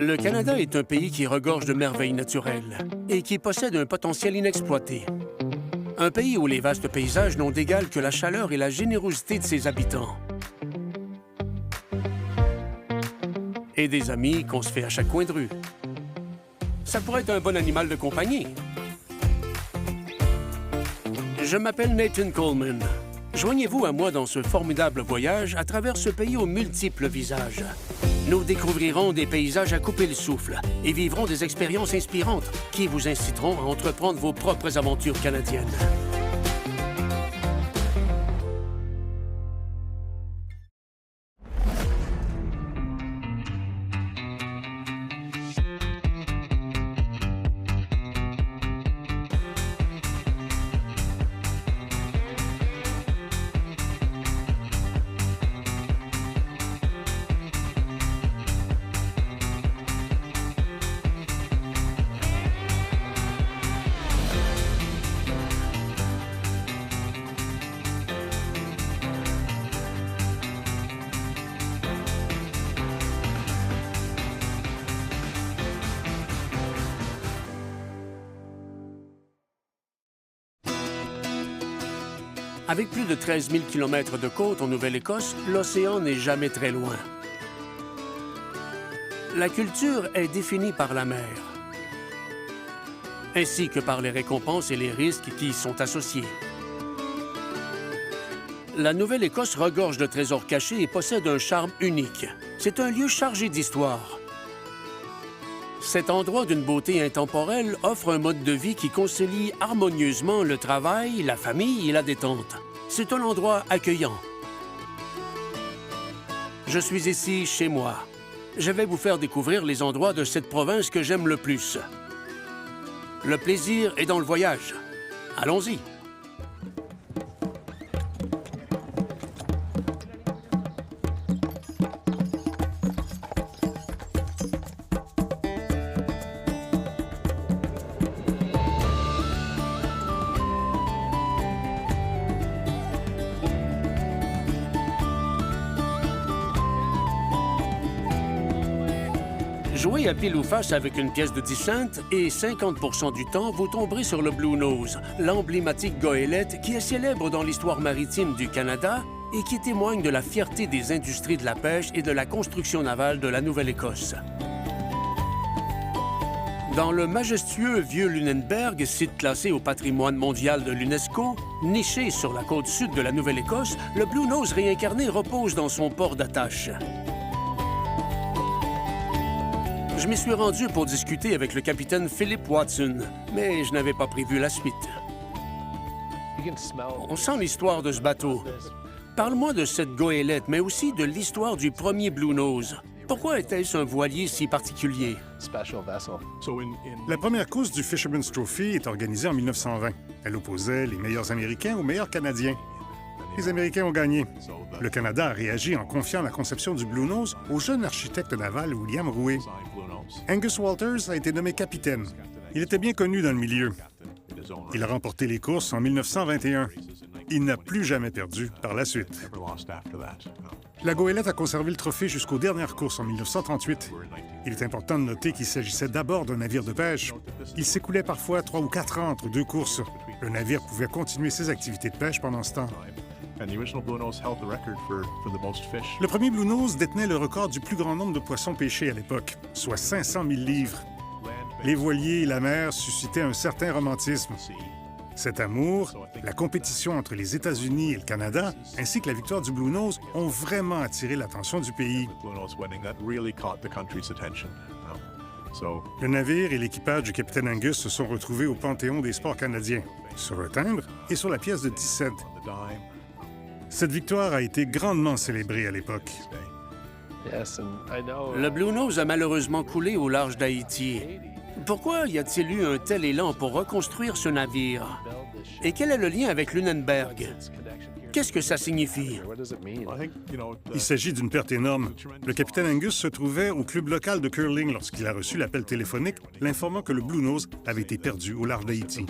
Le Canada est un pays qui regorge de merveilles naturelles et qui possède un potentiel inexploité. Un pays où les vastes paysages n'ont d'égal que la chaleur et la générosité de ses habitants. Et des amis qu'on se fait à chaque coin de rue. Ça pourrait être un bon animal de compagnie. Je m'appelle Nathan Coleman. Joignez-vous à moi dans ce formidable voyage à travers ce pays aux multiples visages. Nous découvrirons des paysages à couper le souffle et vivrons des expériences inspirantes qui vous inciteront à entreprendre vos propres aventures canadiennes. Avec plus de 13 000 km de côte en Nouvelle-Écosse, l'océan n'est jamais très loin. La culture est définie par la mer, ainsi que par les récompenses et les risques qui y sont associés. La Nouvelle-Écosse regorge de trésors cachés et possède un charme unique. C'est un lieu chargé d'histoire. Cet endroit d'une beauté intemporelle offre un mode de vie qui concilie harmonieusement le travail, la famille et la détente. C'est un endroit accueillant. Je suis ici chez moi. Je vais vous faire découvrir les endroits de cette province que j'aime le plus. Le plaisir est dans le voyage. Allons-y. Jouez à pile ou face avec une pièce de 10 cents et 50 du temps, vous tomberez sur le Blue Nose, l'emblématique goélette qui est célèbre dans l'histoire maritime du Canada et qui témoigne de la fierté des industries de la pêche et de la construction navale de la Nouvelle-Écosse. Dans le majestueux vieux Lunenberg, site classé au patrimoine mondial de l'UNESCO, niché sur la côte sud de la Nouvelle-Écosse, le Blue Nose réincarné repose dans son port d'attache. Je m'y suis rendu pour discuter avec le capitaine Philip Watson, mais je n'avais pas prévu la suite. On sent l'histoire de ce bateau. Parle-moi de cette goélette, mais aussi de l'histoire du premier Blue Nose. Pourquoi était-ce un voilier si particulier? La première course du Fisherman's Trophy est organisée en 1920. Elle opposait les meilleurs Américains aux meilleurs Canadiens. Les Américains ont gagné. Le Canada a réagi en confiant la conception du Blue Nose au jeune architecte naval William Rouet. Angus Walters a été nommé capitaine. Il était bien connu dans le milieu. Il a remporté les courses en 1921. Il n'a plus jamais perdu par la suite. La goélette a conservé le trophée jusqu'aux dernières courses en 1938. Il est important de noter qu'il s'agissait d'abord d'un navire de pêche. Il s'écoulait parfois 3 ou 4 ans entre deux courses. Le navire pouvait continuer ses activités de pêche pendant ce temps. Le premier Blue Nose détenait le record du plus grand nombre de poissons pêchés à l'époque, soit 500 000 livres. Les voiliers et la mer suscitaient un certain romantisme. Cet amour, la compétition entre les États-Unis et le Canada, ainsi que la victoire du Blue Nose, ont vraiment attiré l'attention du pays. Le navire et l'équipage du capitaine Angus se sont retrouvés au Panthéon des sports canadiens, sur un timbre et sur la pièce de 10 cents. Cette victoire a été grandement célébrée à l'époque. Le Blue Nose a malheureusement coulé au large d'Haïti. Pourquoi y a-t-il eu un tel élan pour reconstruire ce navire? Et quel est le lien avec Lunenberg? Qu'est-ce que ça signifie? Il s'agit d'une perte énorme. Le capitaine Angus se trouvait au club local de curling lorsqu'il a reçu l'appel téléphonique l'informant que le Blue Nose avait été perdu au large d'Haïti.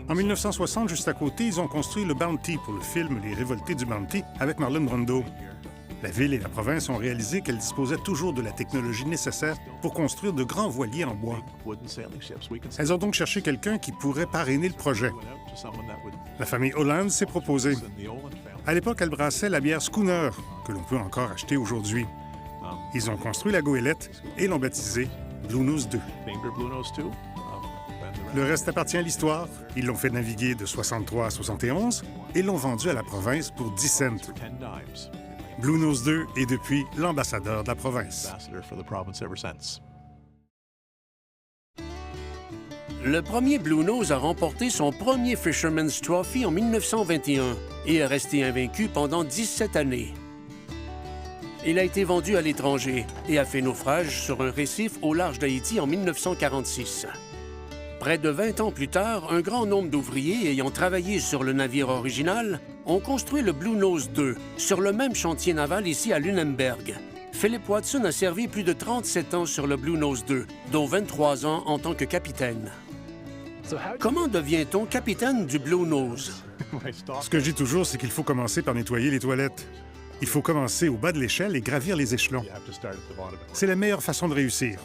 En 1960, juste à côté, ils ont construit le Bounty pour le film Les Révoltés du Bounty avec Marlon Brando. La ville et la province ont réalisé qu'elles disposaient toujours de la technologie nécessaire pour construire de grands voiliers en bois. Elles ont donc cherché quelqu'un qui pourrait parrainer le projet. La famille Holland s'est proposée. À l'époque, elle brassait la bière Schooner, que l'on peut encore acheter aujourd'hui. Ils ont construit la goélette et l'ont baptisée Bluenose 2. Le reste appartient à l'histoire. Ils l'ont fait naviguer de 63 à 71 et l'ont vendu à la province pour 10 cents. Bluenose 2 est depuis l'ambassadeur de la province. Le premier Bluenose a remporté son premier Fisherman's Trophy en 1921 et est resté invaincu pendant 17 années. Il a été vendu à l'étranger et a fait naufrage sur un récif au large d'Haïti en 1946. Près de 20 ans plus tard, un grand nombre d'ouvriers ayant travaillé sur le navire original ont construit le Bluenose 2 sur le même chantier naval ici à Lunenburg. Philip Watson a servi plus de 37 ans sur le Bluenose 2, dont 23 ans en tant que capitaine. Comment devient-on capitaine du Bluenose? Ce que je dis toujours, c'est qu'il faut commencer par nettoyer les toilettes. Il faut commencer au bas de l'échelle et gravir les échelons. C'est la meilleure façon de réussir.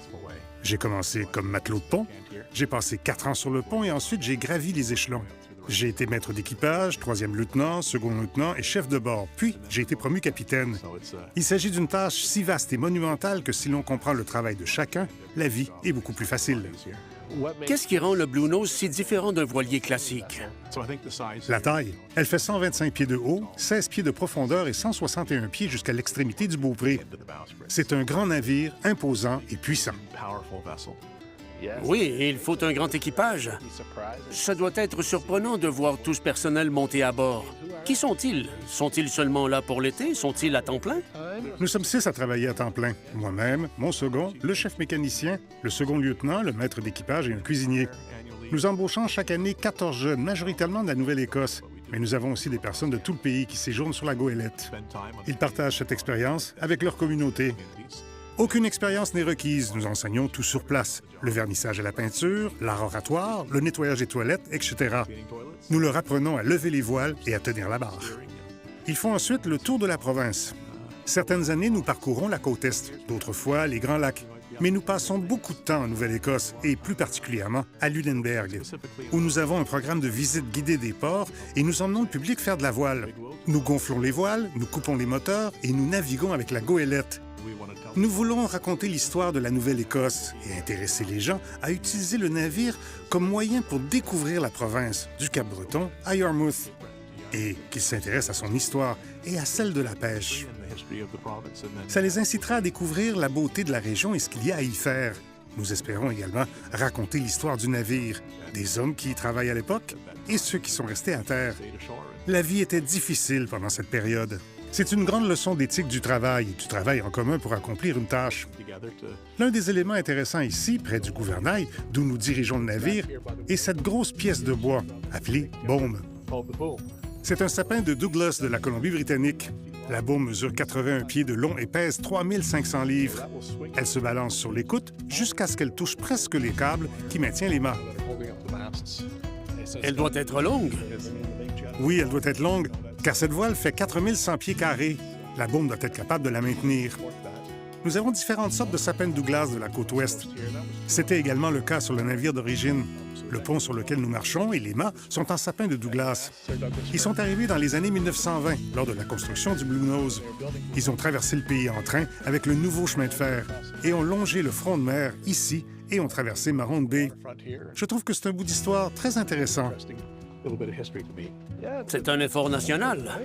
J'ai commencé comme matelot de pont, j'ai passé 4 ans sur le pont et ensuite j'ai gravi les échelons. J'ai été maître d'équipage, 3e lieutenant, second lieutenant et chef de bord. Puis, j'ai été promu capitaine. Il s'agit d'une tâche si vaste et monumentale que si l'on comprend le travail de chacun, la vie est beaucoup plus facile. Qu'est-ce qui rend le Bluenose si différent d'un voilier classique? La taille. Elle fait 125 pieds de haut, 16 pieds de profondeur et 161 pieds jusqu'à l'extrémité du beaupré. C'est un grand navire, imposant et puissant. Oui, et il faut un grand équipage. Ça doit être surprenant de voir tout ce personnel monter à bord. Qui sont-ils? Sont-ils seulement là pour l'été? Sont-ils à temps plein? Nous sommes 6 à travailler à temps plein. Moi-même, mon second, le chef mécanicien, le second lieutenant, le maître d'équipage et un cuisinier. Nous embauchons chaque année 14 jeunes, majoritairement de la Nouvelle-Écosse. Mais nous avons aussi des personnes de tout le pays qui séjournent sur la goélette. Ils partagent cette expérience avec leur communauté. Aucune expérience n'est requise. Nous enseignons tout sur place. Le vernissage à la peinture, l'art oratoire, le nettoyage des toilettes, etc. Nous leur apprenons à lever les voiles et à tenir la barre. Ils font ensuite le tour de la province. Certaines années, nous parcourons la côte Est, d'autres fois les Grands Lacs. Mais nous passons beaucoup de temps en Nouvelle-Écosse et plus particulièrement à Lunenburg, où nous avons un programme de visite guidée des ports et nous emmenons le public faire de la voile. Nous gonflons les voiles, nous coupons les moteurs et nous naviguons avec la goélette. Nous voulons raconter l'histoire de la Nouvelle-Écosse et intéresser les gens à utiliser le navire comme moyen pour découvrir la province, du Cap-Breton à Yarmouth, et qu'ils s'intéressent à son histoire et à celle de la pêche. Ça les incitera à découvrir la beauté de la région et ce qu'il y a à y faire. Nous espérons également raconter l'histoire du navire, des hommes qui y travaillent à l'époque et ceux qui sont restés à terre. La vie était difficile pendant cette période. C'est une grande leçon d'éthique du travail et du travail en commun pour accomplir une tâche. L'un des éléments intéressants ici, près du gouvernail, d'où nous dirigeons le navire, est cette grosse pièce de bois, appelée baume. C'est un sapin de Douglas de la Colombie-Britannique. La baume mesure 81 pieds de long et pèse 3500 livres. Elle se balance sur l'écoute jusqu'à ce qu'elle touche presque les câbles qui maintiennent les mâts. Elle doit être longue. Oui, elle doit être longue, car cette voile fait 4100 pieds carrés. La baume doit être capable de la maintenir. Nous avons différentes sortes de sapins de Douglas de la côte ouest. C'était également le cas sur le navire d'origine. Le pont sur lequel nous marchons et les mâts sont en sapin de Douglas. Ils sont arrivés dans les années 1920, lors de la construction du Bluenose. Ils ont traversé le pays en train avec le nouveau chemin de fer et ont longé le front de mer ici et ont traversé Maronde Bay. Je trouve que c'est un bout d'histoire très intéressant. C'est un effort national.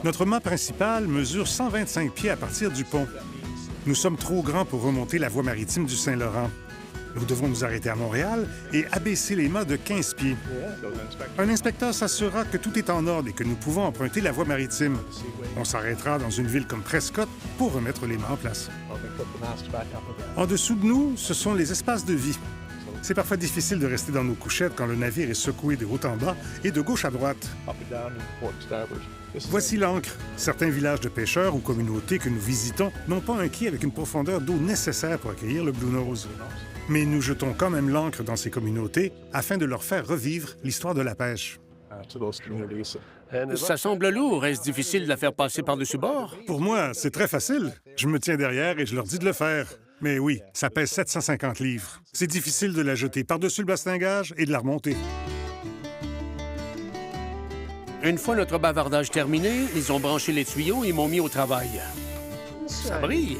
Notre mât principal mesure 125 pieds à partir du pont. Nous sommes trop grands pour remonter la voie maritime du Saint-Laurent. Nous devons nous arrêter à Montréal et abaisser les mâts de 15 pieds. Un inspecteur s'assurera que tout est en ordre et que nous pouvons emprunter la voie maritime. On s'arrêtera dans une ville comme Prescott pour remettre les mâts en place. En dessous de nous, ce sont les espaces de vie. C'est parfois difficile de rester dans nos couchettes quand le navire est secoué de haut en bas et de gauche à droite. Voici l'ancre. Certains villages de pêcheurs ou communautés que nous visitons n'ont pas un quai avec une profondeur d'eau nécessaire pour accueillir le Bluenose. Mais nous jetons quand même l'ancre dans ces communautés afin de leur faire revivre l'histoire de la pêche. Ça semble lourd. Est-ce difficile de la faire passer par-dessus bord? Pour moi, c'est très facile. Je me tiens derrière et je leur dis de le faire. Mais oui, ça pèse 750 livres. C'est difficile de la jeter par-dessus le bastingage et de la remonter. Une fois notre bavardage terminé, ils ont branché les tuyaux et m'ont mis au travail. Ça brille.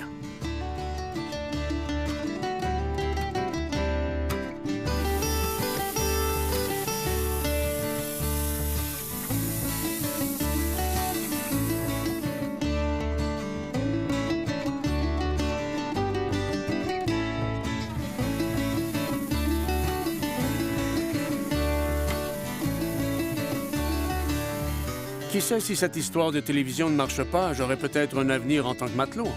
Qui sait si cette histoire de télévision ne marche pas, j'aurais peut-être un avenir en tant que matelot.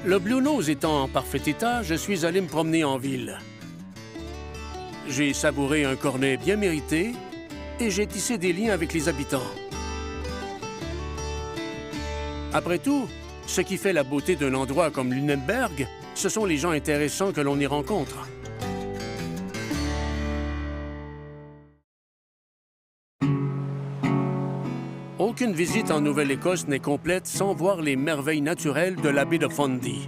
Le Blue Nose étant en parfait état, je suis allé me promener en ville. J'ai savouré un cornet bien mérité et j'ai tissé des liens avec les habitants. Après tout, ce qui fait la beauté d'un endroit comme Lunenburg, ce sont les gens intéressants que l'on y rencontre. Aucune visite en Nouvelle-Écosse n'est complète sans voir les merveilles naturelles de la baie de Fundy.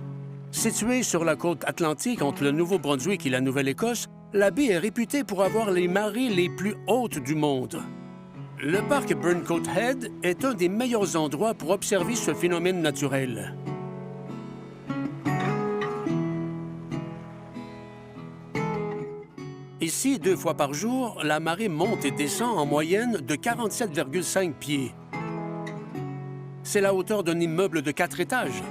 Située sur la côte atlantique entre le Nouveau-Brunswick et la Nouvelle-Écosse, la baie est réputée pour avoir les marées les plus hautes du monde. Le parc Burncoat Head est un des meilleurs endroits pour observer ce phénomène naturel. Ici, 2 fois par jour, la marée monte et descend en moyenne de 47,5 pieds. C'est la hauteur d'un immeuble de 4 étages.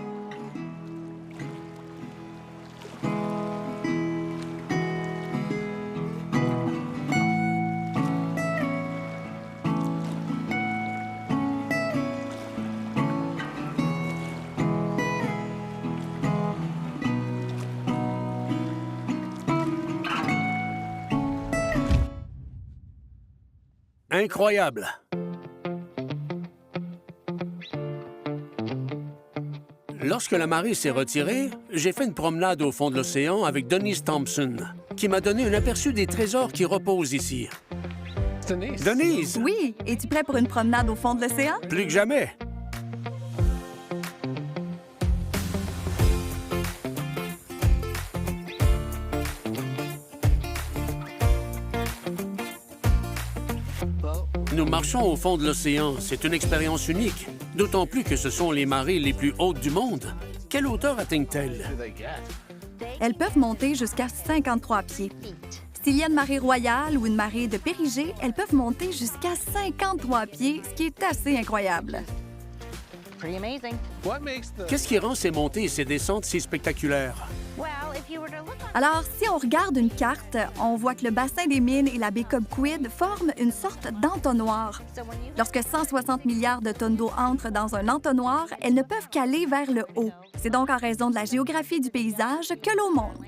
Incroyable! Lorsque la marée s'est retirée, j'ai fait une promenade au fond de l'océan avec Denise Thompson, qui m'a donné un aperçu des trésors qui reposent ici. Denise! Oui, es-tu prêt pour une promenade au fond de l'océan? Plus que jamais! Nous marchons au fond de l'océan. C'est une expérience unique. D'autant plus que ce sont les marées les plus hautes du monde. Quelle hauteur atteignent-elles? Elles peuvent monter jusqu'à 53 pieds. S'il y a une marée royale ou une marée de périgée, elles peuvent monter jusqu'à 53 pieds, ce qui est assez incroyable. Qu'est-ce qui rend ces montées et ces descentes si spectaculaires? Alors, si on regarde une carte, on voit que le bassin des mines et la baie Cobequid forment une sorte d'entonnoir. Lorsque 160 milliards de tonnes d'eau entrent dans un entonnoir, elles ne peuvent qu'aller vers le haut. C'est donc en raison de la géographie du paysage que l'eau monte.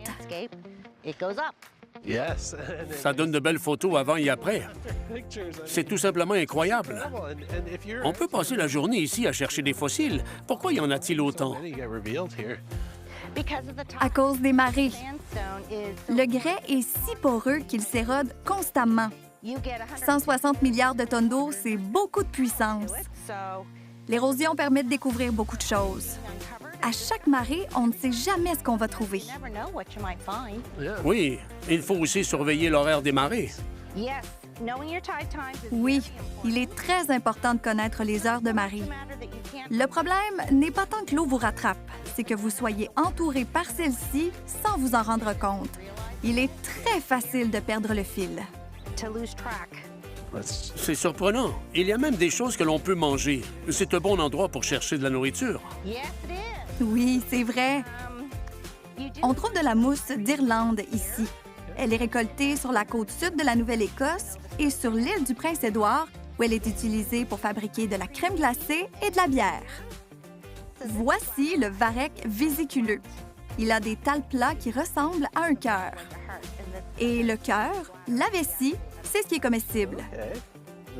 Ça donne de belles photos avant et après. C'est tout simplement incroyable. On peut passer la journée ici à chercher des fossiles. Pourquoi y en a-t-il autant? À cause des marées. Le grès est si poreux qu'il s'érode constamment. 160 milliards de tonnes d'eau, c'est beaucoup de puissance. L'érosion permet de découvrir beaucoup de choses. À chaque marée, on ne sait jamais ce qu'on va trouver. Oui, il faut aussi surveiller l'horaire des marées. Oui, il est très important de connaître les heures de marée. Le problème n'est pas tant que l'eau vous rattrape, c'est que vous soyez entouré par celle-ci sans vous en rendre compte. Il est très facile de perdre le fil. C'est surprenant. Il y a même des choses que l'on peut manger. C'est un bon endroit pour chercher de la nourriture. Oui, c'est vrai. On trouve de la mousse d'Irlande ici. Elle est récoltée sur la côte sud de la Nouvelle-Écosse et sur l'île du Prince-Édouard, où elle est utilisée pour fabriquer de la crème glacée et de la bière. Voici le varech vésiculeux. Il a des tales plats qui ressemblent à un cœur. Et le cœur, la vessie, c'est ce qui est comestible.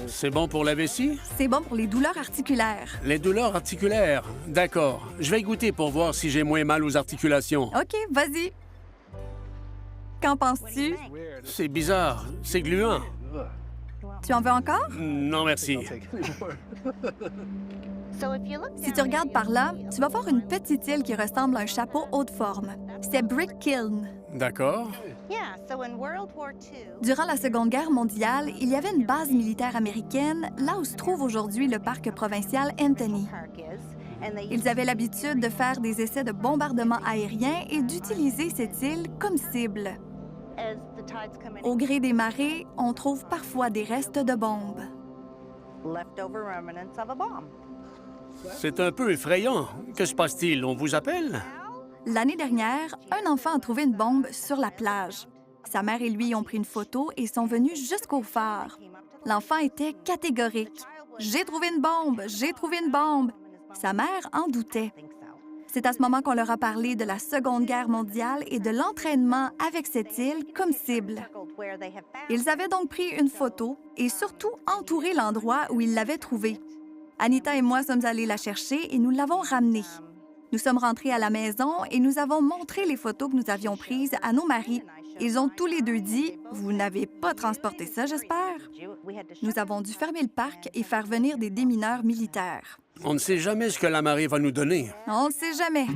C'est bon pour la vessie? C'est bon pour les douleurs articulaires. Les douleurs articulaires. D'accord. Je vais goûter pour voir si j'ai moins mal aux articulations. OK, vas-y. Qu'en penses-tu? C'est bizarre. C'est gluant. Tu en veux encore? Non, merci. Si tu regardes par là, tu vas voir une petite île qui ressemble à un chapeau haute forme. C'est Brick Kiln. D'accord. Durant la Seconde Guerre mondiale, il y avait une base militaire américaine là où se trouve aujourd'hui le parc provincial Anthony. Ils avaient l'habitude de faire des essais de bombardement aérien et d'utiliser cette île comme cible. Au gré des marées, on trouve parfois des restes de bombes. C'est un peu effrayant. Que se passe-t-il? On vous appelle? L'année dernière, un enfant a trouvé une bombe sur la plage. Sa mère et lui ont pris une photo et sont venus jusqu'au phare. L'enfant était catégorique. « J'ai trouvé une bombe! J'ai trouvé une bombe! » Sa mère en doutait. C'est à ce moment qu'on leur a parlé de la Seconde Guerre mondiale et de l'entraînement avec cette île comme cible. Ils avaient donc pris une photo et surtout entouré l'endroit où ils l'avaient trouvée. Anita et moi sommes allés la chercher et nous l'avons ramenée. Nous sommes rentrés à la maison et nous avons montré les photos que nous avions prises à nos maris. Ils ont tous les deux dit « Vous n'avez pas transporté ça, j'espère? » Nous avons dû fermer le parc et faire venir des démineurs militaires. On ne sait jamais ce que la marée va nous donner. On ne sait jamais.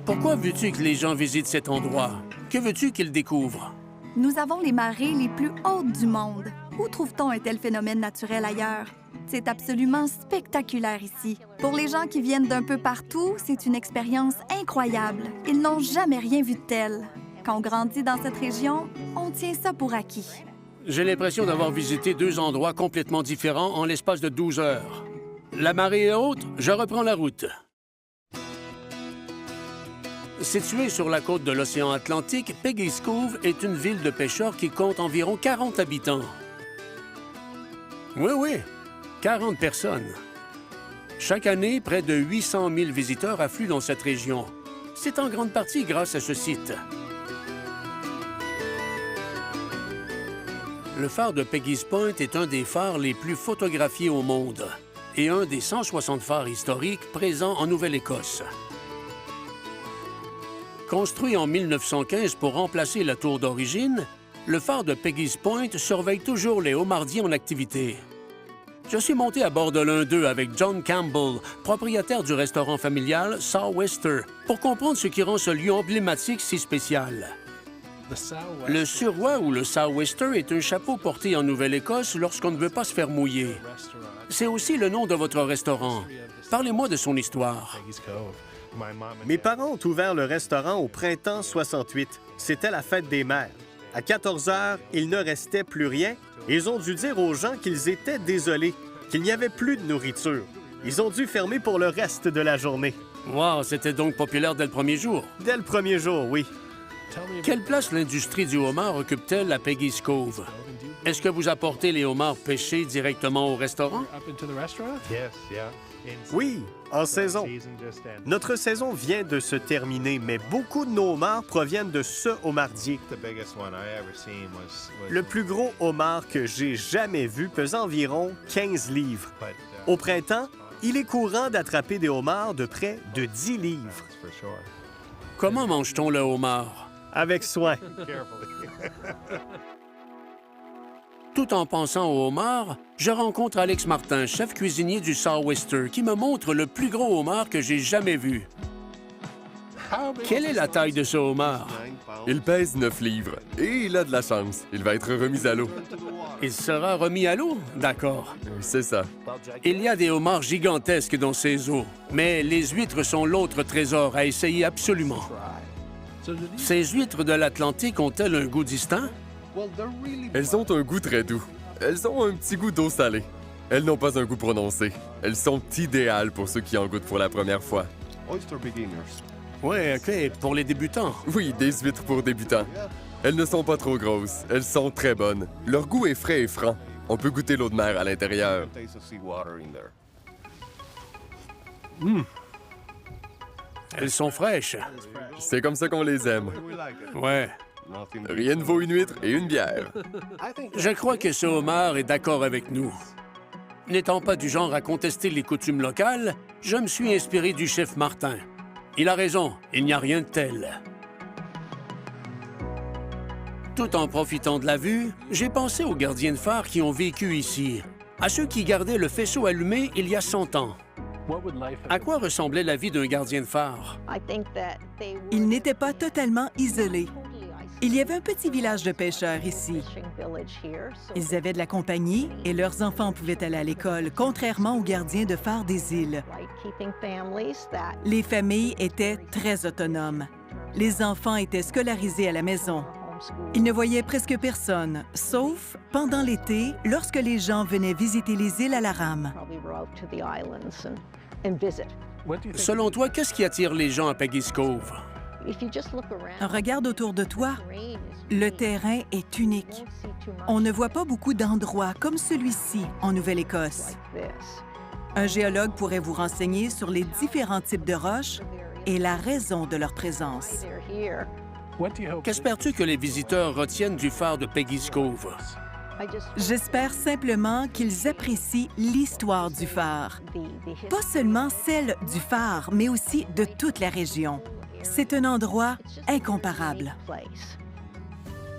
Pourquoi veux-tu que les gens visitent cet endroit? Que veux-tu qu'ils découvrent? Nous avons les marées les plus hautes du monde. Où trouve-t-on un tel phénomène naturel ailleurs? C'est absolument spectaculaire ici. Pour les gens qui viennent d'un peu partout, c'est une expérience incroyable. Ils n'ont jamais rien vu de tel. Quand on grandit dans cette région, on tient ça pour acquis. J'ai l'impression d'avoir visité deux endroits complètement différents en l'espace de 12 heures. La marée est haute, je reprends la route. Située sur la côte de l'océan Atlantique, Peggy's Cove est une ville de pêcheurs qui compte environ 40 habitants. Oui, 40 personnes. Chaque année, près de 800 000 visiteurs affluent dans cette région. C'est en grande partie grâce à ce site. Le phare de Peggy's Point est un des phares les plus photographiés au monde et un des 160 phares historiques présents en Nouvelle-Écosse. Construit en 1915 pour remplacer la tour d'origine, le phare de Peggy's Point surveille toujours les homardiers en activité. Je suis monté à bord de l'un d'eux avec John Campbell, propriétaire du restaurant familial Sou'wester, pour comprendre ce qui rend ce lieu emblématique si spécial. Le suroît ou le Sou'wester est un chapeau porté en Nouvelle-Écosse lorsqu'on ne veut pas se faire mouiller. C'est aussi le nom de votre restaurant. Parlez-moi de son histoire. Mes parents ont ouvert le restaurant au printemps 68. C'était la fête des mères. À 14 heures, il ne restait plus rien. Ils ont dû dire aux gens qu'ils étaient désolés, qu'il n'y avait plus de nourriture. Ils ont dû fermer pour le reste de la journée. Wow, c'était donc populaire dès le premier jour. Dès le premier jour, oui. Quelle place l'industrie du homard occupe-t-elle à Peggy's Cove? Est-ce que vous apportez les homards pêchés directement au restaurant? Oui, en saison. Notre saison vient de se terminer, mais beaucoup de nos homards proviennent de ce homardier. Le plus gros homard que j'ai jamais vu pesait environ 15 livres. Au printemps, il est courant d'attraper des homards de près de 10 livres. Comment mange-t-on le homard? Avec soin. Tout en pensant au homard, je rencontre Alex Martin, chef cuisinier du Sou'wester, qui me montre le plus gros homard que j'ai jamais vu. Quelle est la taille de ce homard? Il pèse 9 livres et il a de la chance. Il va être remis à l'eau. Il sera remis à l'eau? D'accord. C'est ça. Il y a des homards gigantesques dans ces eaux, mais les huîtres sont l'autre trésor à essayer absolument. Ces huîtres de l'Atlantique ont-elles un goût distinct? Elles ont un goût très doux. Elles ont un petit goût d'eau salée. Elles n'ont pas un goût prononcé. Elles sont idéales pour ceux qui en goûtent pour la première fois. Oui, OK, pour les débutants. Oui, des huîtres pour débutants. Elles ne sont pas trop grosses. Elles sont très bonnes. Leur goût est frais et franc. On peut goûter l'eau de mer à l'intérieur. Elles sont fraîches. C'est comme ça qu'on les aime. Ouais. Rien ne vaut une huître et une bière. Je crois que ce homard est d'accord avec nous. N'étant pas du genre à contester les coutumes locales, je me suis inspiré du chef Martin. Il a raison, il n'y a rien de tel. Tout en profitant de la vue, j'ai pensé aux gardiens de phare qui ont vécu ici, à ceux qui gardaient le faisceau allumé il y a 100 ans. À quoi ressemblait la vie d'un gardien de phare? Ils n'étaient pas totalement isolés. Il y avait un petit village de pêcheurs ici. Ils avaient de la compagnie et leurs enfants pouvaient aller à l'école, contrairement aux gardiens de phare des îles. Les familles étaient très autonomes. Les enfants étaient scolarisés à la maison. Ils ne voyaient presque personne, sauf pendant l'été, lorsque les gens venaient visiter les îles à la rame. Selon toi, qu'est-ce qui attire les gens à Peggy's Cove? Regarde autour de toi. Le terrain est unique. On ne voit pas beaucoup d'endroits comme celui-ci en Nouvelle-Écosse. Un géologue pourrait vous renseigner sur les différents types de roches et la raison de leur présence. Qu'espères-tu que les visiteurs retiennent du phare de Peggy's Cove? J'espère simplement qu'ils apprécient l'histoire du phare. Pas seulement celle du phare, mais aussi de toute la région. C'est un endroit incomparable.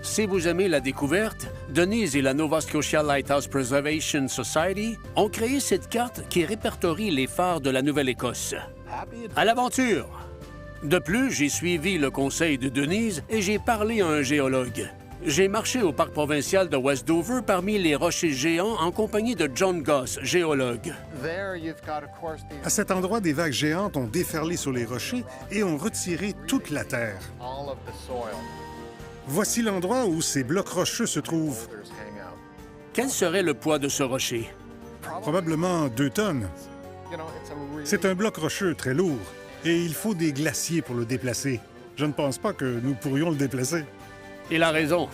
Si vous aimez la découverte, Denise et la Nova Scotia Lighthouse Preservation Society ont créé cette carte qui répertorie les phares de la Nouvelle-Écosse. À l'aventure! De plus, j'ai suivi le conseil de Denise et j'ai parlé à un géologue. J'ai marché au parc provincial de West Dover parmi les rochers géants en compagnie de John Goss, géologue. À cet endroit, des vagues géantes ont déferlé sur les rochers et ont retiré toute la terre. Voici l'endroit où ces blocs rocheux se trouvent. Quel serait le poids de ce rocher? Probablement 2 tonnes. C'est un bloc rocheux très lourd et il faut des glaciers pour le déplacer. Je ne pense pas que nous pourrions le déplacer. Il a raison.